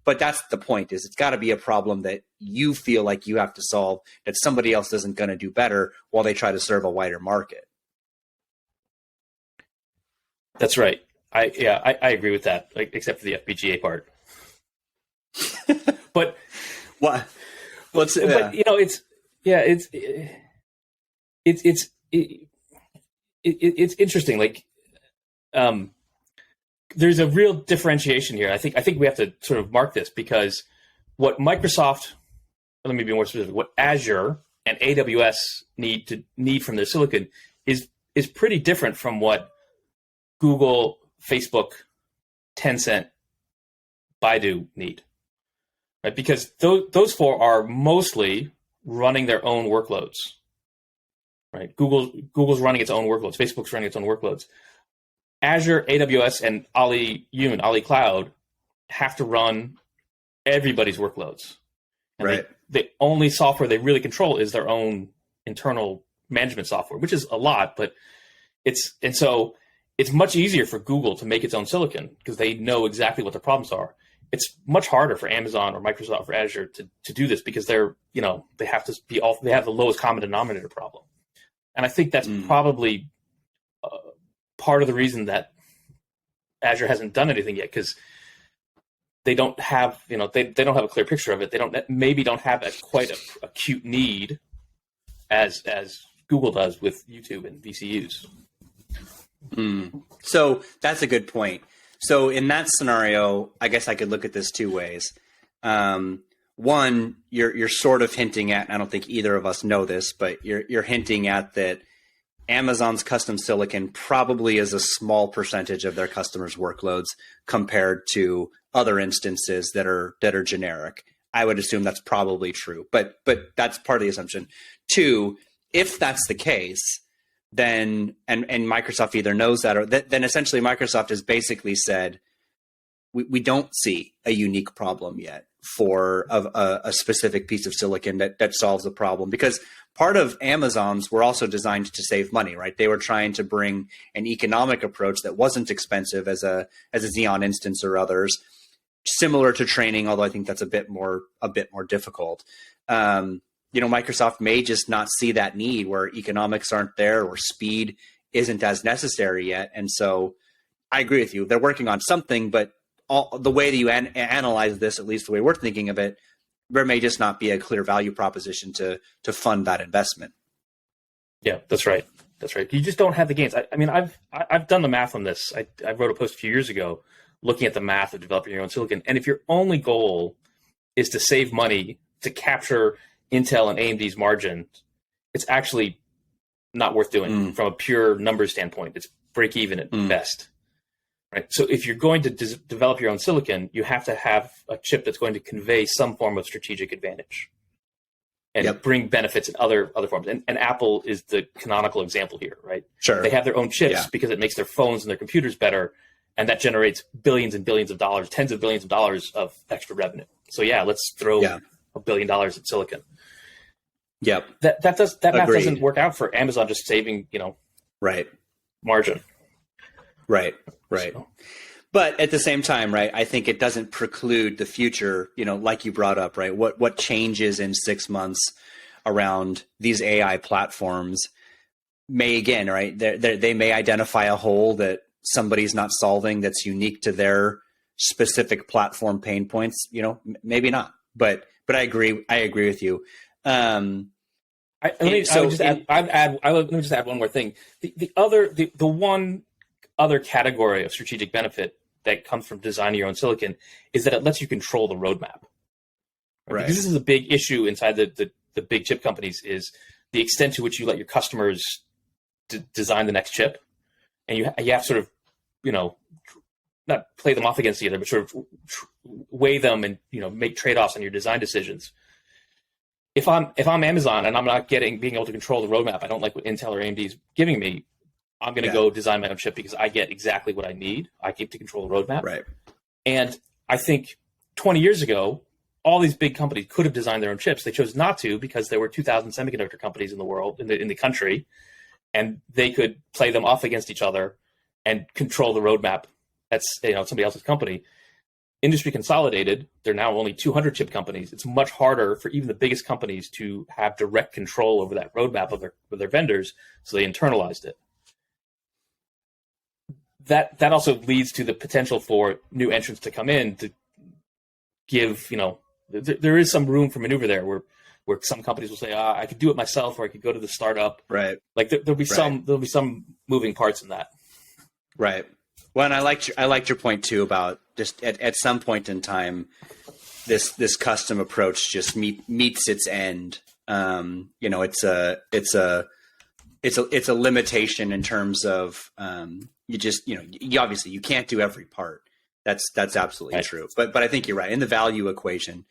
but that's the point, is it's got to be a problem that you feel like you have to solve, that somebody else isn't going to do better while they try to serve a wider market. That's right. I agree with that, like, except for the FPGA part. But what? But you know, it's interesting. Like, there's a real differentiation here. I think we have to sort of mark this, because what Microsoft, let me be more specific, what Azure and AWS need from their silicon is pretty different from what Google, Facebook, Tencent, Baidu need, right? Because those four are mostly running their own workloads, right? Google's running its own workloads. Facebook's running its own workloads. Azure, AWS, and Ali Cloud have to run everybody's workloads. And right. The only software they really control is their own internal management software, which is a lot, but so it's much easier for Google to make its own silicon because they know exactly what the problems are. It's much harder for Amazon or Microsoft or Azure to do this, because they have the lowest common denominator problem. And I think that's probably part of the reason that Azure hasn't done anything yet, because they don't have, they don't have a clear picture of it. They don't have quite a acute need as Google does with YouTube and VCUs. So that's a good point. So in that scenario, I guess I could look at this two ways. One, you're sort of hinting at, and I don't think either of us know this, but you're hinting at that Amazon's custom silicon probably is a small percentage of their customers' workloads compared to other instances that are generic. I would assume that's probably true, but that's part of the assumption. Two, if that's the case, then and Microsoft either knows that, or then essentially Microsoft has basically said, we don't see a unique problem yet for a specific piece of silicon that solves the problem, because part of Amazon's were also designed to save money, right? They were trying to bring an economic approach that wasn't expensive as a Xeon instance or others, similar to training, although I think that's a bit more difficult. Microsoft may just not see that need, where economics aren't there or speed isn't as necessary yet. And so I agree with you. They're working on something, but the way that you analyze this, at least the way we're thinking of it, there may just not be a clear value proposition to fund that investment. Yeah, that's right. That's right. You just don't have the gains. I mean, I've done the math on this. I wrote a post a few years ago looking at the math of developing your own silicon. And if your only goal is to save money, to capture Intel and AMD's margin, it's actually not worth doing from a pure numbers standpoint. It's break even at best. Right. So if you're going to develop your own silicon, you have to have a chip that's going to convey some form of strategic advantage and bring benefits in other forms. And Apple is the canonical example here, right? Sure. They have their own chips because it makes their phones and their computers better, and that generates billions and billions of dollars, tens of billions of dollars of extra revenue. So let's throw $1 billion at silicon. Yep. That math doesn't work out for Amazon just saving, margin. Right. So. But at the same time, right, I think it doesn't preclude the future, like you brought up, right? What changes in 6 months around these AI platforms may, again, right, they may identify a hole that somebody's not solving that's unique to their specific platform pain points, maybe not. But I agree with you. Let me just add one more thing. The one other category of strategic benefit that comes from designing your own silicon is that it lets you control the roadmap. Right? Because this is a big issue inside the big chip companies, is the extent to which you let your customers design the next chip, and you have sort of, not play them off against each other, but sort of weigh them and make trade-offs on your design decisions. If I'm Amazon and I'm not being able to control the roadmap, I don't like what Intel or AMD is giving me, I'm going to go design my own chip because I get exactly what I need. I get to control the roadmap. Right. And I think 20 years ago, all these big companies could have designed their own chips. They chose not to because there were 2,000 semiconductor companies in the world, in the country, and they could play them off against each other and control the roadmap. That's somebody else's company. industry consolidated, they're now only 200 chip companies. It's much harder for even the biggest companies to have direct control over that roadmap of their vendors, so they internalized it. That also leads to the potential for new entrants to come in to give, there is some room for maneuver there where some companies will say, I could do it myself, or I could go to the startup. Right. Like there'll be some moving parts in that. Right. Well, and I liked your point too about just at some point in time, this custom approach just meets its end. It's a limitation in terms of you obviously you can't do every part. That's absolutely true. But I think you're right in the value equation.